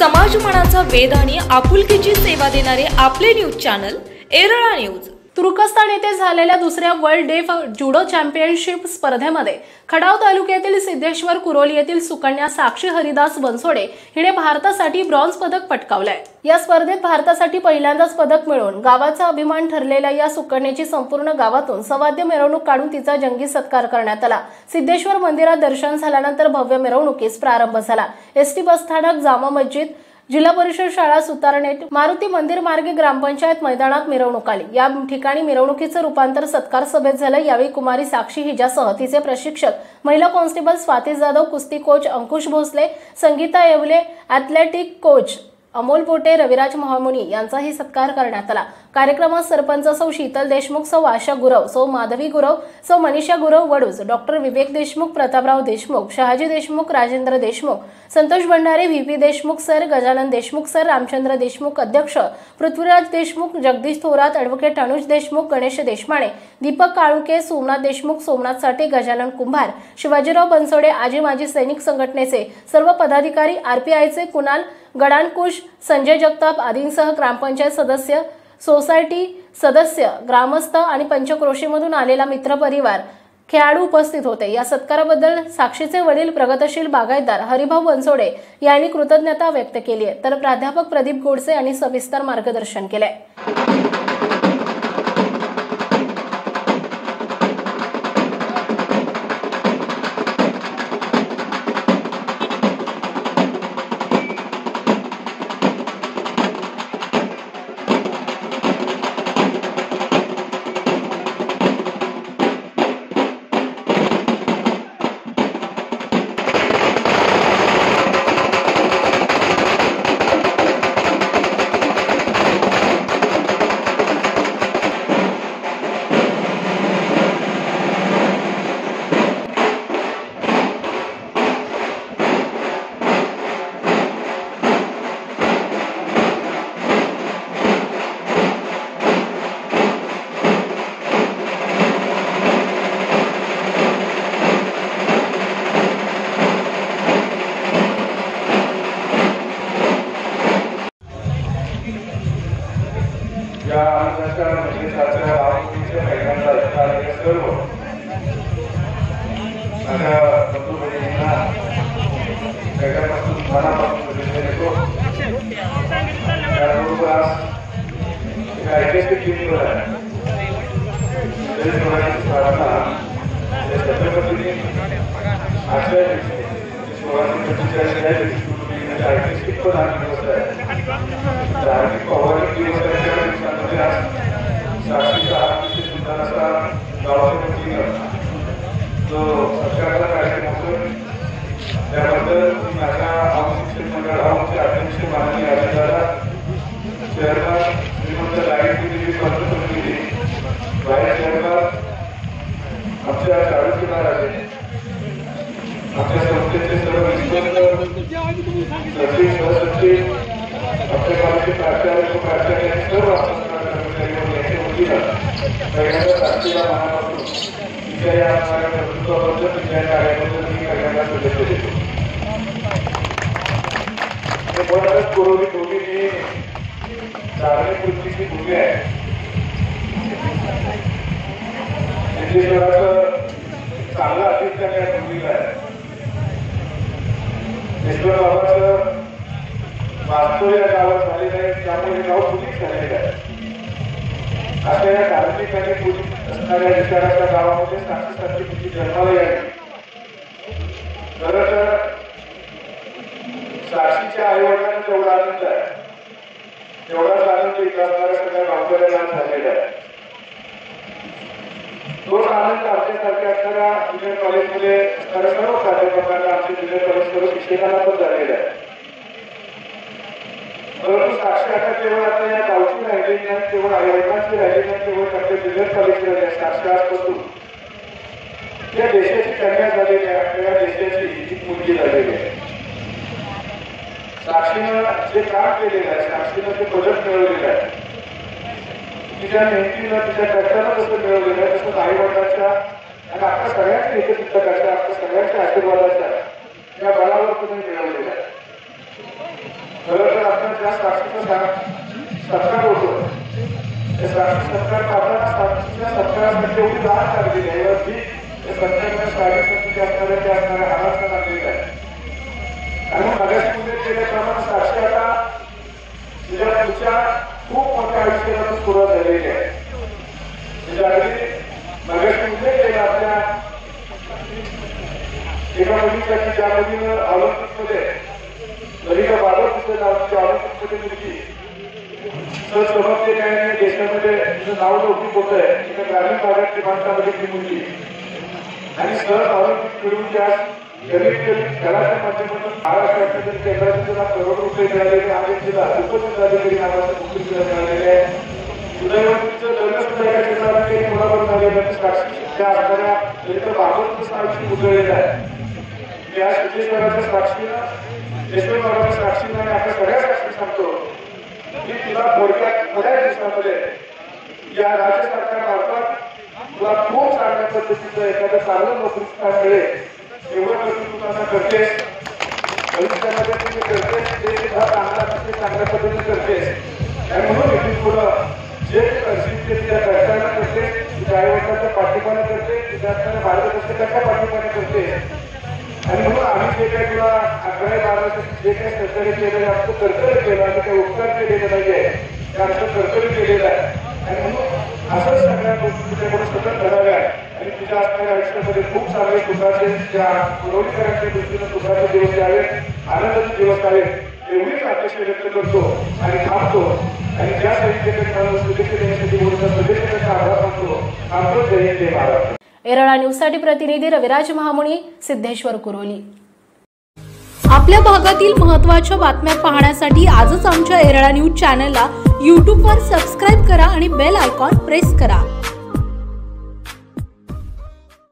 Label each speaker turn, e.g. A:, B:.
A: समाजमनाचा वेध आणि आपुलकीची सेवा देणारे आपले न्यूज चॅनल एरळा न्यूज।
B: तुर्कस्तान येथे झालेल्या दुसऱ्या वर्ल्ड डेफ जुडो चॅम्पियनशिप स्पर्धेमध्ये खडाव तालुक्यातील सिद्धेश्वर कुरोली येथील सुकन्या साक्षी हरिदास बनसोडे हिने भारतासाठी ब्रॉन्झ पदक पटकावले। या स्पर्धेत भारतासाठी पहिल्यांदाच पदक मिळवून गावाचा अभिमान ठरलेल्या या सुकन्याची संपूर्ण गावातून सवाद्य मिरवणूक काढून तिचा जंगी सत्कार करण्यात आला। सिद्धेश्वर मंदिरात दर्शन झाल्यानंतर भव्य मिरवणुकीस प्रारंभ झाला। एसटी बस स्थानक, जामा मस्जिद, जिल्हा परिषद शाळा, सुतारनेट, मारुती मंदिर मार्गे ग्रामपंचायत मैदानात मिरवणूक आली। या ठिकाणी मिरवणुकीचे रूपांतर सत्कार सभेत झाले। यावेळी कुमारी साक्षी हिच्यासह तिचे प्रशिक्षक, महिला कॉन्स्टेबल स्वाती जाधव, कुस्ती कोच अंकुश भोसले, संगीता येवले, ॲथलेटिक कोच अमोल पोटे, रविराज महामुनी यांचाही सत्कार करण्यात आला। कार्यक्रमात सरपंच सौ शीतल देशमुख, सौ आशा गुरव, सौ Madhavi Gurav, Sau Manisha Gurav Vaduj, doctor Vivek Deshmukh, Prataprao Deshmukh, Shahaji Deshmukh, Rajendra Deshmukh, Santosh Bhandare, VP Deshmukh sir, Gajanan Deshmukh sir, Ramchandra Deshmukh अध्यक्ष, पृथ्वीराज देशमुख, जगदीश थोरात, ॲडव्होकेट अनुज देशमुख, गणेश देशमाने, दीपक काळुके, सोमनाथ देशमुख, सोमनाथ साठे, गजानन कुंभार, शिवाजीराव बनसोडे, आजी माजी सैनिक संघटनेचे सर्व पदाधिकारी, आरपीआयचे कुणाल गडानकुश, संजय जगताप आदींसह ग्रामपंचायत सदस्य, सोसायटी सदस्य, ग्रामस्थ आणि पंचक्रोशीमधून आलेला मित्र परिवार, खेळाडू उपस्थित होते। या सत्काराबद्दल साक्षीचे वडील प्रगतशील बागायतदार हरिभाऊ बनसोडे यांनी कृतज्ञता व्यक्त केली आहे, तर प्राध्यापक प्रदीप गोडसे यांनी सविस्तर मार्गदर्शन केले।
C: या अनुष्ठानामध्ये साजऱ्या भावनेच्या महिलांना असणारे सर्व माझ्या बंधू भगिनींना सगळ्यापासून मनापासून शुभेच्छा देतो। त्याबरोबर एका ऐतिहासिक दिवसावर प्रार्थना छत्रपतींनी आजच्या दिवशी 1645 या दिवशी ऐतिहासिक पण हा दिवस आहे। धार्मिक पौराणिक दिवसाच्या दिवसामध्ये साक्षीचा अतिशय सुंदर असा गावाचा जो सरकारचा कार्यक्रम होतो, त्याबद्दल माझ्या शिक्षण मंडळ आमचे अध्यक्ष माननीय अजितदादा, चेअरमन श्रीमंत लाईट पंतप्रतिनिधी, व्हाईस चेअरमन आमच्या शाळेचे महाराजे, आपल्या संस्थेचे सर्व विश्वस्त सचिव, सहसचिव, आपल्या कॉलेजचे प्राचार्य, प्राचार्य सर्व कर्मचारी वतीला पहिल्यांदा साक्षीला मनापासून तिच्या या कर्तृत्वाबद्दल, तिच्या कार्याबद्दल मी सगळ्यांना शुभेच्छा देतो। मुळातच कुरोली भूमी ही धार्मिक वृत्तीची भूमी आहे। सिद्धेश्वराचं चांगलं अधिष्ठान या भूमीला आहे। ईश्वर बाबाचं वास्तव या गावात झालेलं आहे, त्यामुळे हे गाव पूजित झालेलं आहे। आता या धार्मिक आणि पूजित असणाऱ्या विचाराच्या गावामध्ये साक्षीसारखी तिची जन्माला यावी। खरं तर साक्षीच्या आईवडिलांना जेवढा आनंद आहे तेवढाच आनंद इथं असणाऱ्या सगळ्या गावकऱ्यांना झालेला आहे। तोच आनंद आमच्यासारख्या असणाऱ्या ज्युनियर कॉलेजमध्ये असणाऱ्या सर्व प्राध्यापकांना, आमच्या ज्युनियर कॉलेज सर्व शिक्षकांना पण झालेला आहे। परंतु साक्षी आता केवळ आता या गावची राहिलेली नाही, केवळ आईवडिलांची राहिलेली नाही, केवळ आपल्या ज्युनियर कॉलेजची राहिली आहे। साक्षी आजपासून या देशाची कन्या झालेली आहे, आपल्या देशाची ही मुलगी झालेली आहे। साक्षीनं जे काम केलेलं आहे, साक्षीनं जे पदक मिळवलेलं आहे, तिच्या मेहनतीनं, तिच्या कष्टानं जसं मिळवलेलं आहे, तसंच आई वडिलांच्या आणि आपल्या सगळ्यांच्या एकत्रित करता आपल्या सगळ्यांच्या आशीर्वादाच्या या बळावर तुम्ही मिळवलेला आहे। खरं तर आपल्या ज्या साक्षीचा सत्कार होतो त्या साक्षी सत्कार करताना साक्षीच्या सत्कारामध्ये एवढी जाण लागलेली आहे यावरती त्या सत्काराच्या कार्यक्रमाचे असणाऱ्या हाराचा लागलेला आहे. आणि मग मागाशी उल्लेख केल्याप्रमाणे साक्षी आता तिच्या पुढच्या खूप मोठ्या आयुष्याला सुरुवात झालेली आहे. म्हणजे अगदी मागाशी उल्लेख केला आपल्या एका मुलीसाठी ज्या मुलीनं ऑलिम्पिकमध्ये ललिता बाबर तिचं नावाची ऑलिम्पिकमध्ये मुलगी तर समजते काय देशामध्ये तिचं नाव लौकिक होत आहे. एका ग्रामीण भागातल्या माणसामध्ये ती मुलगी आणि सहज ऑलिम्पिक मिळवून त्या घराच्या माध्यमातून महाराष्ट्रातील केंद्राचे तिला करोड रुपये मिळालेले आणि तिला उपजिल्हाधिकारी नावाचं नोकरी मिळालेले आहे. सुदैवाचं लग्न सुद्धा एका जिल्हाधिकारी मुलाबरोबर झालेलं साक्षीच्या असणाऱ्या ललिता बाबरचं आयुष्य उजळलेलं आहे. त्या सिद्धेश्वराच्या साक्षीनं यशवंतरावच्या साक्षीनं आणि आपल्या सगळ्या साक्षी सांगतो की तुला थोडक्यात बऱ्याच दिवसामध्ये या राज्य सरकारमार्फत तुला खूप चांगल्या पद्धतीचं एखादं चांगलं नोकरी स्थान मिळेल एवढं प्रतिकृताना करते. भविष्यामध्ये तुम्ही करते ते सुद्धा चांगल्या पद्धतीने करते आणि म्हणून इथून पुढं जे करशील ते तुझ्या घरच्यांना करते, तुझ्या आईवडिलांच्या पाठिंबाने करते, तुझ्या असणाऱ्या मार्गदर्शकांच्या पाठिंबाने करते. आणि म्हणून आम्ही जे काही तुला 11-12 जे काही सहकार्य केलेलं आमचं कर्तव्य केलं आम्ही काही उपकार केलेलं नाहीये ते आमचं कर्तव्य केलेलं आहे. आणि म्हणून असंच सगळ्या गोष्टी तुझ्याकडे सतत घडाव्या आणि तुझ्या असणाऱ्या आयुष्यामध्ये खूप चांगले सुखाचे ज्या पुरवणीकरांच्या दृष्टीनं सुखाचे दिवस यावेत, आनंदाचे दिवस आहेत एवढीच अपेक्षा व्यक्त करतो आणि थांबतो. आणि ज्या सैनिकांना शुभेच्छा देण्यासाठी बोलतात शुभेच्छेचा आभार मानतो. आमचं जय हिंद जय महाराष्ट्र.
B: एरळा न्यूजसाठी प्रतिनिधी रविराज महामुनी, सिद्धेश्वर कुरोली. आपल्या भागातील महत्त्वाच्या बातम्या पाहण्यासाठी आजच आमच्या एरळा न्यूज चॅनलला यूट्यूबवर सबस्क्राईब करा आणि बेल आयकॉन प्रेस करा.